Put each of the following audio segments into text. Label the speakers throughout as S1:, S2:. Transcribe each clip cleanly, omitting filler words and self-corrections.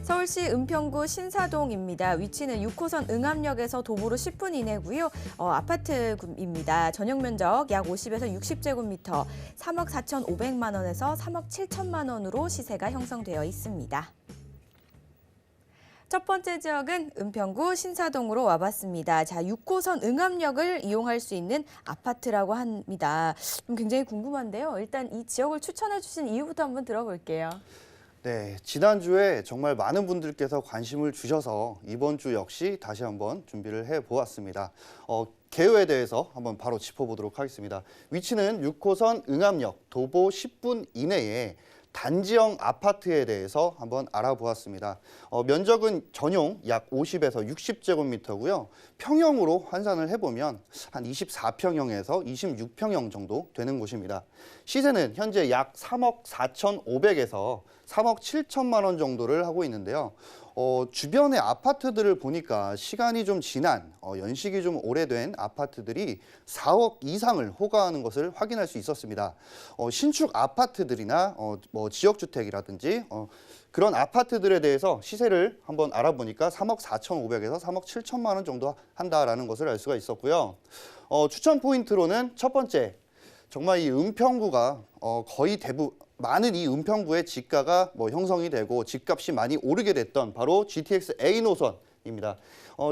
S1: 서울시 은평구 신사동입니다. 위치는 6호선 응암역에서 도보로 10분 이내고요. 아파트입니다. 전용 면적 약 50에서 60제곱미터, 3억 4,500만 원에서 3억 7천만 원으로 시세가 형성되어 있습니다. 첫 번째 지역은 은평구 신사동으로 와봤습니다. 자, 6호선 응암역을 이용할 수 있는 아파트라고 합니다. 좀 굉장히 궁금한데요. 일단 이 지역을 추천해 주신 이유부터 한번 들어볼게요.
S2: 네, 지난주에 정말 많은 분들께서 관심을 주셔서 이번 주 역시 다시 한번 준비를 해보았습니다. 개요에 대해서 한번 바로 짚어보도록 하겠습니다. 위치는 6호선 응암역 도보 10분 이내에 단지형 아파트에 대해서 한번 알아보았습니다. 면적은 전용 약 50에서 60제곱미터고요. 평형으로 환산을 해보면 한 24평형에서 26평형 정도 되는 곳입니다. 시세는 현재 약 3억 4,500에서 3억 7천만 원 정도를 하고 있는데요. 주변의 아파트들을 보니까 시간이 좀 지난, 연식이 좀 오래된 아파트들이 4억 이상을 호가하는 것을 확인할 수 있었습니다. 신축 아파트들이나 지역주택이라든지 그런 아파트들에 대해서 시세를 한번 알아보니까 3억 4,500에서 3억 7천만 원 정도 한다라는 것을 알 수가 있었고요. 추천 포인트로는 첫 번째, 정말 이 은평구가 거의 대부분 많은 이 은평구의 지가가 형성이 되고 집값이 많이 오르게 됐던 바로 GTX A 노선입니다.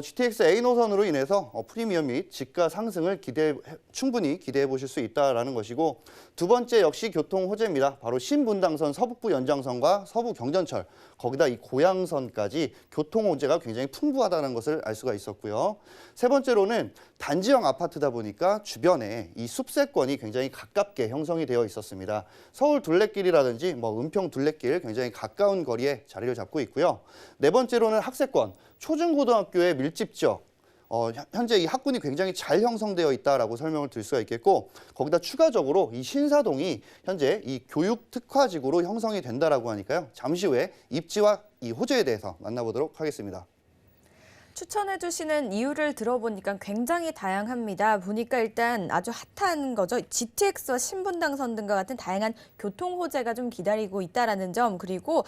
S2: GTX A 노선으로 인해서 프리미엄 및 지가 상승을 충분히 기대해 보실 수 있다라는 것이고, 두 번째 역시 교통 호재입니다. 바로 신분당선 서북부 연장선과 서부 경전철, 거기다 이 고양선까지 교통 호재가 굉장히 풍부하다는 것을 알 수가 있었고요. 세 번째로는 단지형 아파트다 보니까 주변에 이 숲세권이 굉장히 가깝게 형성이 되어 있었습니다. 서울 둘레길이라든지 은평 둘레길 굉장히 가까운 거리에 자리를 잡고 있고요. 네 번째로는 학세권, 초중고등학교의 밀집 지역, 현재 이 학군이 굉장히 잘 형성되어 있다라고 설명을 드릴 수가 있겠고, 거기다 추가적으로 이 신사동이 현재 이 교육 특화지구로 형성이 된다라고 하니까요. 잠시 후에 입지와 이 호재에 대해서 만나보도록 하겠습니다.
S1: 추천해 주시는 이유를 들어보니까 굉장히 다양합니다. 보니까 일단 아주 핫한 거죠. GTX와 신분당선 등과 같은 다양한 교통 호재가 좀 기다리고 있다라는 점, 그리고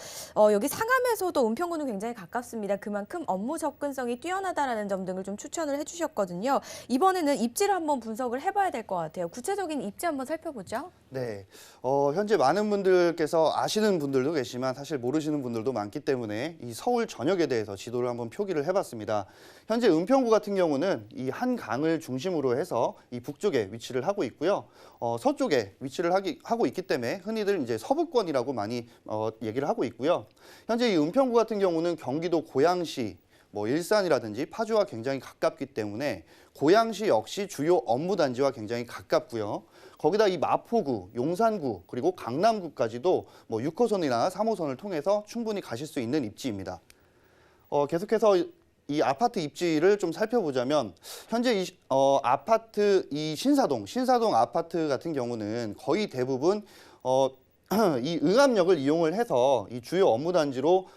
S1: 여기 상암에서도 은평구는 굉장히 가깝습니다. 그만큼 업무 접근성이 뛰어나다라는 점 등을 좀 추천을 해주셨거든요. 이번에는 입지를 한번 분석을 해봐야 될 것 같아요. 구체적인 입지 한번 살펴보죠.
S2: 네, 현재 많은 분들께서 아시는 분들도 계시지만 사실 모르시는 분들도 많기 때문에 이 서울 전역에 대해서 지도를 한번 표기를 해봤습니다. 현재 은평구 같은 경우는 이 한강을 중심으로 해서 이 북쪽에 위치를 하고 있고요. 서쪽에 위치를 하고 있기 때문에 흔히들 이제 서부권이라고 많이 얘기를 하고 있고요. 현재 이 은평구 같은 경우는 경기도 고양시, 일산이라든지 파주와 굉장히 가깝기 때문에 고양시 역시 주요 업무 단지와 굉장히 가깝고요. 거기다 이 마포구, 용산구, 그리고 강남구까지도 6호선이나 3호선을 통해서 충분히 가실 수 있는 입지입니다. 계속해서 이 아파트 입지를 좀 살펴보자면 현재 이 신사동 아파트 같은 경우는 거의 대부분 이 응암역을 이용을 해서 이 주요 업무 단지로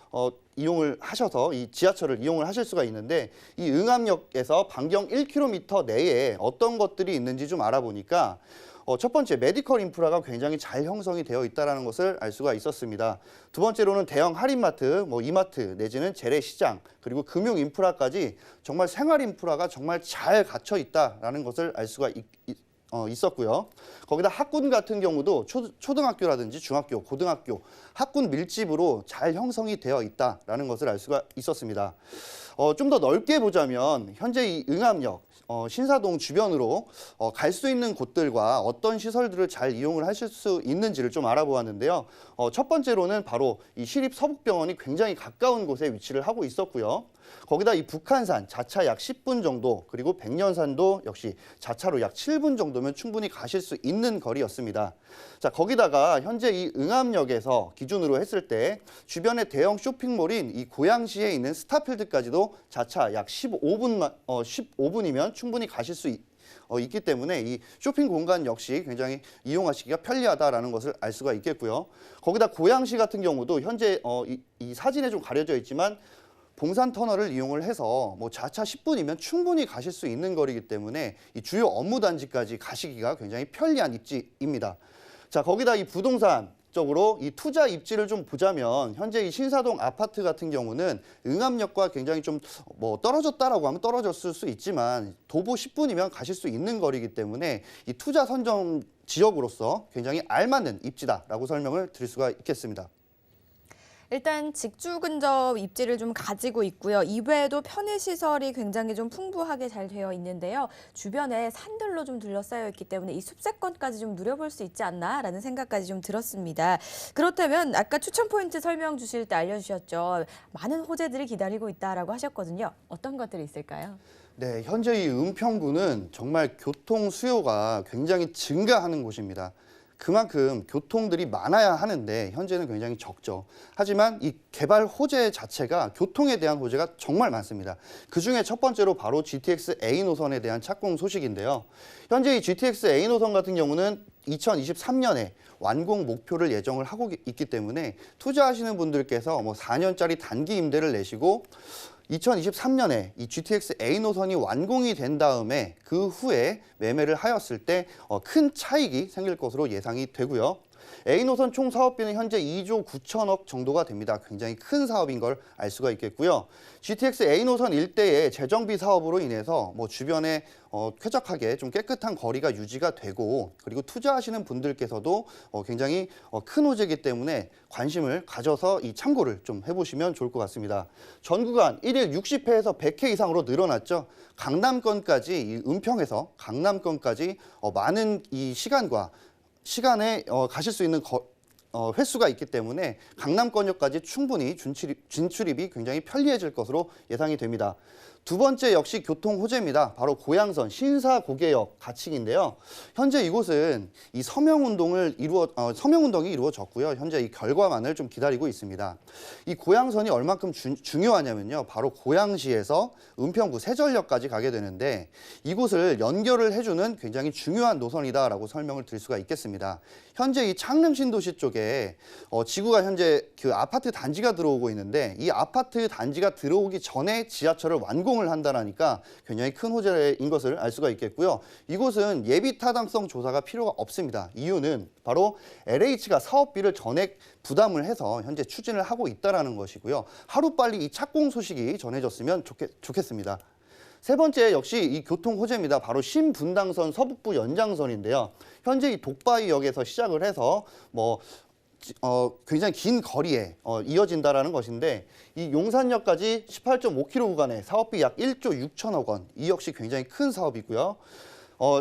S2: 이용을 하셔서 이 지하철을 이용을 하실 수가 있는데, 이 응암역에서 반경 1km 내에 어떤 것들이 있는지 좀 알아보니까 첫 번째, 메디컬 인프라가 굉장히 잘 형성이 되어 있다는 것을 알 수가 있었습니다. 두 번째로는 대형 할인마트, 이마트 내지는 재래시장, 그리고 금융 인프라까지 정말 생활 인프라가 정말 잘 갖춰 있다는 것을 알 수가 있었고요. 거기다 학군 같은 경우도 초등학교라든지 중학교, 고등학교, 학군 밀집으로 잘 형성이 되어 있다는 것을 알 수가 있었습니다. 좀 더 넓게 보자면 현재 이 응암역, 신사동 주변으로 갈 수 있는 곳들과 어떤 시설들을 잘 이용을 하실 수 있는지를 좀 알아보았는데요. 첫 번째로는 바로 이 시립서북병원이 굉장히 가까운 곳에 위치를 하고 있었고요. 거기다 이 북한산 자차 약 10분 정도, 그리고 백년산도 역시 자차로 약 7분 정도면 충분히 가실 수 있는 거리였습니다. 자, 거기다가 현재 이 응암역에서 기준으로 했을 때 주변의 대형 쇼핑몰인 이 고양시에 있는 스타필드까지도 자차 약 15분이면 충분히 가실 수 있기 때문에 이 쇼핑 공간 역시 굉장히 이용하시기가 편리하다라는 것을 알 수가 있겠고요. 거기다 고양시 같은 경우도 현재 이 사진에 좀 가려져 있지만 봉산 터널을 이용을 해서 자차 10분이면 충분히 가실 수 있는 거리이기 때문에 이 주요 업무 단지까지 가시기가 굉장히 편리한 입지입니다. 자, 거기다 이 부동산 적으로 이 투자 입지를 좀 보자면 현재 이 신사동 아파트 같은 경우는 응암역과 굉장히 좀 떨어졌다라고 하면 떨어졌을 수 있지만 도보 10분이면 가실 수 있는 거리이기 때문에 이 투자 선정 지역으로서 굉장히 알맞는 입지다라고 설명을 드릴 수가 있겠습니다.
S1: 일단 직주 근접 입지를 좀 가지고 있고요. 이외에도 편의시설이 굉장히 좀 풍부하게 잘 되어 있는데요. 주변에 산들로 좀 둘러싸여 있기 때문에 이 숲세권까지 좀 누려볼 수 있지 않나라는 생각까지 좀 들었습니다. 그렇다면 아까 추천 포인트 설명 주실 때 알려주셨죠. 많은 호재들이 기다리고 있다라고 하셨거든요. 어떤 것들이 있을까요?
S2: 네, 현재 이 은평구는 정말 교통 수요가 굉장히 증가하는 곳입니다. 그만큼 교통들이 많아야 하는데 현재는 굉장히 적죠. 하지만 이 개발 호재 자체가 교통에 대한 호재가 정말 많습니다. 그중에 첫 번째로 바로 GTX A 노선에 대한 착공 소식인데요. 현재 이 GTX A 노선 같은 경우는 2023년에 완공 목표를 예정을 하고 있기 때문에 투자하시는 분들께서 4년짜리 단기 임대를 내시고 2023년에 이 GTX A 노선이 완공이 된 다음에 그 후에 매매를 하였을 때 큰 차익이 생길 것으로 예상이 되고요. A 노선 총 사업비는 현재 2조 9천억 정도가 됩니다. 굉장히 큰 사업인 걸 알 수가 있겠고요. GTX A 노선 일대의 재정비 사업으로 인해서 주변에 쾌적하게 좀 깨끗한 거리가 유지가 되고 그리고 투자하시는 분들께서도 굉장히 큰 호재이기 때문에 관심을 가져서 이 참고를 좀 해보시면 좋을 것 같습니다. 전 구간 1일 60회에서 100회 이상으로 늘어났죠. 강남권까지 이 은평에서 강남권까지 많은 이 시간에 가실 수 있는 횟수가 있기 때문에 강남권역까지 충분히 진출입이 굉장히 편리해질 것으로 예상이 됩니다. 두 번째 역시 교통 호재입니다. 바로 고양선 신사고개역 가칭인데요. 현재 이곳은 이 서명운동이 이루어졌고요. 현재 이 결과만을 좀 기다리고 있습니다. 이 고양선이 얼만큼 중요하냐면요. 바로 고양시에서 은평구 세전역까지 가게 되는데 이곳을 연결을 해주는 굉장히 중요한 노선이다라고 설명을 드릴 수가 있겠습니다. 현재 이 창릉 신도시 쪽에 지구가 현재 그 아파트 단지가 들어오고 있는데 이 아파트 단지가 들어오기 전에 지하철을 완공을 한다라니까 굉장히 큰 호재인 것을 알 수가 있겠고요. 이곳은 예비 타당성 조사가 필요가 없습니다. 이유는 바로 LH가 사업비를 전액 부담을 해서 현재 추진을 하고 있다는 것이고요. 하루빨리 이 착공 소식이 전해졌으면 좋겠습니다. 세 번째 역시 이 교통 호재입니다. 바로 신분당선 서북부 연장선인데요. 현재 이 독바이역에서 시작을 해서 굉장히 긴 거리에 이어진다라는 것인데 이 용산역까지 18.5km 구간에 사업비 약 1조 6천억 원. 이 역시 굉장히 큰 사업이고요.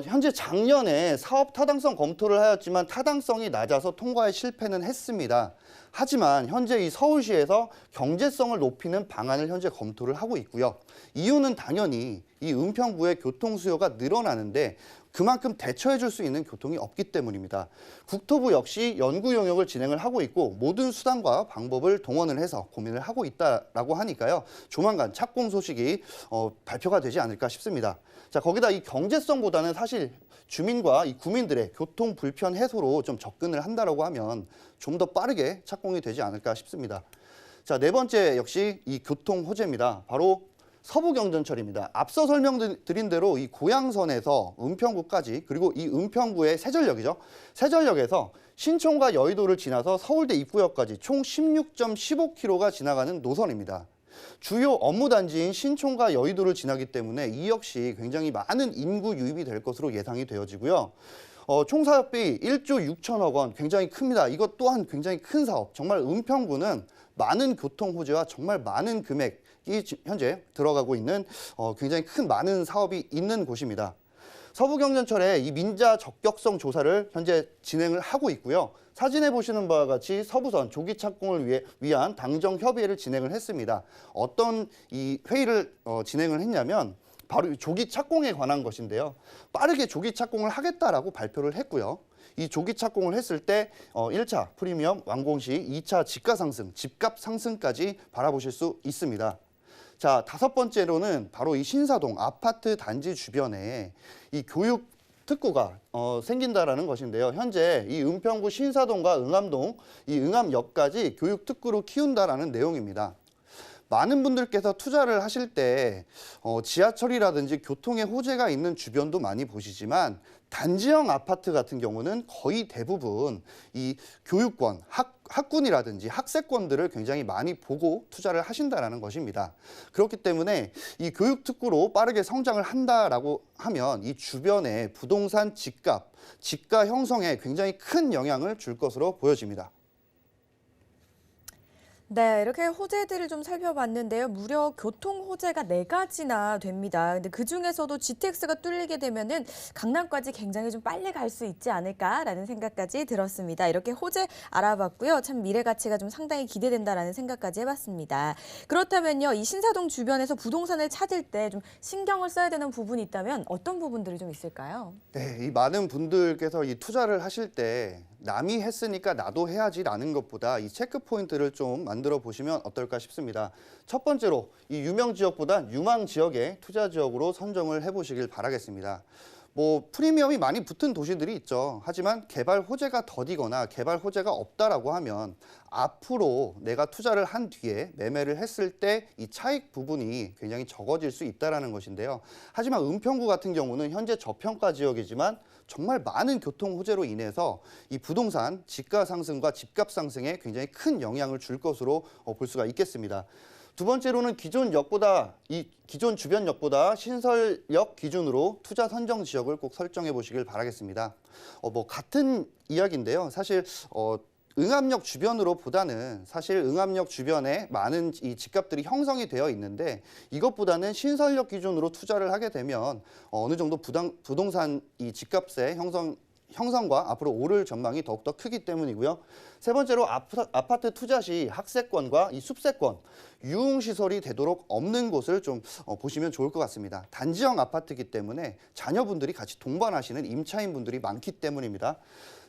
S2: 현재 작년에 사업 타당성 검토를 하였지만 타당성이 낮아서 통과에 실패는 했습니다. 하지만 현재 이 서울시에서 경제성을 높이는 방안을 현재 검토를 하고 있고요. 이유는 당연히 이 은평구의 교통 수요가 늘어나는데 그만큼 대처해 줄 수 있는 교통이 없기 때문입니다. 국토부 역시 연구 용역을 진행을 하고 있고 모든 수단과 방법을 동원을 해서 고민을 하고 있다라고 하니까요. 조만간 착공 소식이 발표가 되지 않을까 싶습니다. 자, 거기다 이 경제성보다는 사실 주민과 이 구민들의 교통 불편 해소로 좀 접근을 한다라고 하면 좀 더 빠르게 착공이 되지 않을까 싶습니다. 자, 네 번째 역시 이 교통 호재입니다. 바로 서부경전철입니다. 앞서 설명드린 대로 이 고양선에서 은평구까지 그리고 이 은평구의 세전역이죠. 세전역에서 신촌과 여의도를 지나서 서울대 입구역까지 총 16.15km가 지나가는 노선입니다. 주요 업무단지인 신촌과 여의도를 지나기 때문에 이 역시 굉장히 많은 인구 유입이 될 것으로 예상이 되어지고요. 총 사업비 1조 6천억 원 굉장히 큽니다. 이것 또한 굉장히 큰 사업. 정말 은평구는 많은 교통 호재와 정말 많은 금액이 현재 들어가고 있는 굉장히 큰 많은 사업이 있는 곳입니다. 서부경전철의 이 민자 적격성 조사를 현재 진행을 하고 있고요. 사진에 보시는 바와 같이 서부선 조기 착공을 위한 당정 협의회를 진행을 했습니다. 어떤 이 회의를 진행을 했냐면 바로 조기 착공에 관한 것인데요. 빠르게 조기 착공을 하겠다라고 발표를 했고요. 이 조기 착공을 했을 때 1차 프리미엄 완공 시 2차 집가 상승, 집값 상승까지 바라보실 수 있습니다. 자, 다섯 번째로는 바로 이 신사동 아파트 단지 주변에 이 교육 특구가 생긴다라는 것인데요. 현재 이 은평구 신사동과 응암동, 이 응암역까지 교육 특구로 키운다라는 내용입니다. 많은 분들께서 투자를 하실 때 지하철이라든지 교통의 호재가 있는 주변도 많이 보시지만 단지형 아파트 같은 경우는 거의 대부분 이 교육권, 학군이라든지 학세권들을 굉장히 많이 보고 투자를 하신다라는 것입니다. 그렇기 때문에 이 교육특구로 빠르게 성장을 한다라고 하면 이 주변의 부동산 집가 형성에 굉장히 큰 영향을 줄 것으로 보여집니다.
S1: 네, 이렇게 호재들을 좀 살펴봤는데요. 무려 교통 호재가 4가지나 됩니다. 근데 그중에서도 GTX가 뚫리게 되면은 강남까지 굉장히 좀 빨리 갈 수 있지 않을까라는 생각까지 들었습니다. 이렇게 호재 알아봤고요. 참 미래 가치가 좀 상당히 기대된다라는 생각까지 해봤습니다. 그렇다면요, 이 신사동 주변에서 부동산을 찾을 때 좀 신경을 써야 되는 부분이 있다면 어떤 부분들이 좀 있을까요?
S2: 네, 이 많은 분들께서 이 투자를 하실 때 남이 했으니까 나도 해야지라는 것보다 이 체크 포인트를 좀 만들어 보시면 어떨까 싶습니다. 첫 번째로 이 유명 지역보다 유망 지역의 투자 지역으로 선정을 해보시길 바라겠습니다. 뭐 프리미엄이 많이 붙은 도시들이 있죠. 하지만 개발 호재가 더디거나 개발 호재가 없다라고 하면 앞으로 내가 투자를 한 뒤에 매매를 했을 때 이 차익 부분이 굉장히 적어질 수 있다는 것인데요. 하지만 은평구 같은 경우는 현재 저평가 지역이지만 정말 많은 교통 호재로 인해서 이 부동산 집가 상승과 집값 상승에 굉장히 큰 영향을 줄 것으로 볼 수가 있겠습니다. 두 번째로는 기존 주변역보다 신설역 기준으로 투자 선정 지역을 꼭 설정해 보시길 바라겠습니다. 뭐 같은 이야기인데요. 사실 응암역 주변으로 보다는 사실 응암역 주변에 많은 이 집값들이 형성이 되어 있는데 이것보다는 신설역 기준으로 투자를 하게 되면 어느 정도 부동산 이 집값의 형성과 앞으로 오를 전망이 더욱더 크기 때문이고요. 세 번째로 아파트 투자 시 학세권과 이 숲세권, 유흥시설이 되도록 없는 곳을 좀 보시면 좋을 것 같습니다. 단지형 아파트이기 때문에 자녀분들이 같이 동반하시는 임차인분들이 많기 때문입니다.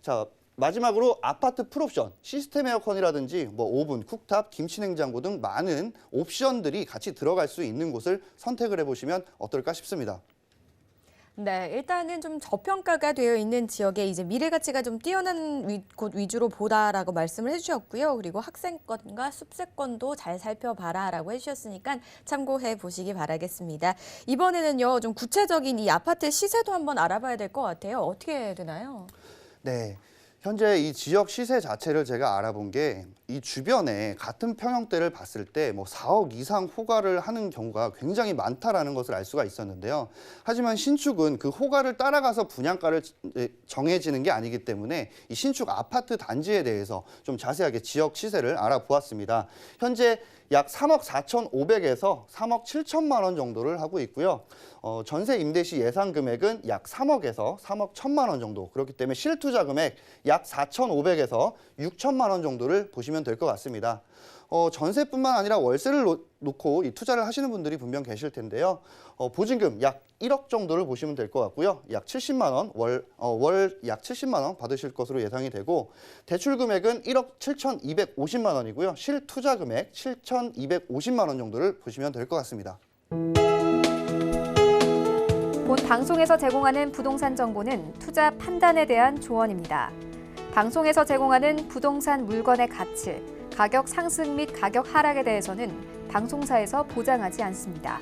S2: 자, 마지막으로 아파트 풀옵션, 시스템 에어컨이라든지 뭐 오븐, 쿡탑, 김치냉장고 등 많은 옵션들이 같이 들어갈 수 있는 곳을 선택을 해보시면 어떨까 싶습니다.
S1: 네, 일단은 좀 저평가가 되어 있는 지역에 이제 미래 가치가 좀 뛰어난 곳 위주로 보다라고 말씀을 해주셨고요. 그리고 학생권과 숲세권도 잘 살펴봐라라고 해주셨으니까 참고해 보시기 바라겠습니다. 이번에는요, 좀 구체적인 이 아파트 시세도 한번 알아봐야 될 것 같아요. 어떻게 되나요?
S2: 네. 현재 이 지역 시세 자체를 제가 알아본 게 이 주변에 같은 평형대를 봤을 때 뭐 4억 이상 호가를 하는 경우가 굉장히 많다라는 것을 알 수가 있었는데요. 하지만 신축은 그 호가를 따라가서 분양가를 정해지는 게 아니기 때문에 이 신축 아파트 단지에 대해서 좀 자세하게 지역 시세를 알아보았습니다. 현재 약 3억 4,500에서 3억 7천만 원 정도를 하고 있고요. 전세 임대 시 예상 금액은 약 3억에서 3억 1천만 원 정도. 그렇기 때문에 실투자 금액 약 4,500에서 6천만 원 정도를 보시면 될 것 같습니다. 전세뿐만 아니라 월세를 놓고 이 투자를 하시는 분들이 분명 계실 텐데요. 보증금 약 1억 정도를 보시면 될 것 같고요. 약 70만 원, 월 약 70만 원 받으실 것으로 예상이 되고 대출 금액은 1억 7,250만 원이고요. 실투자 금액 7,250만 원 정도를 보시면 될 것 같습니다.
S3: 본 방송에서 제공하는 부동산 정보는 투자 판단에 대한 조언입니다. 방송에서 제공하는 부동산 물건의 가치, 가격 상승 및 가격 하락에 대해서는 방송사에서 보장하지 않습니다.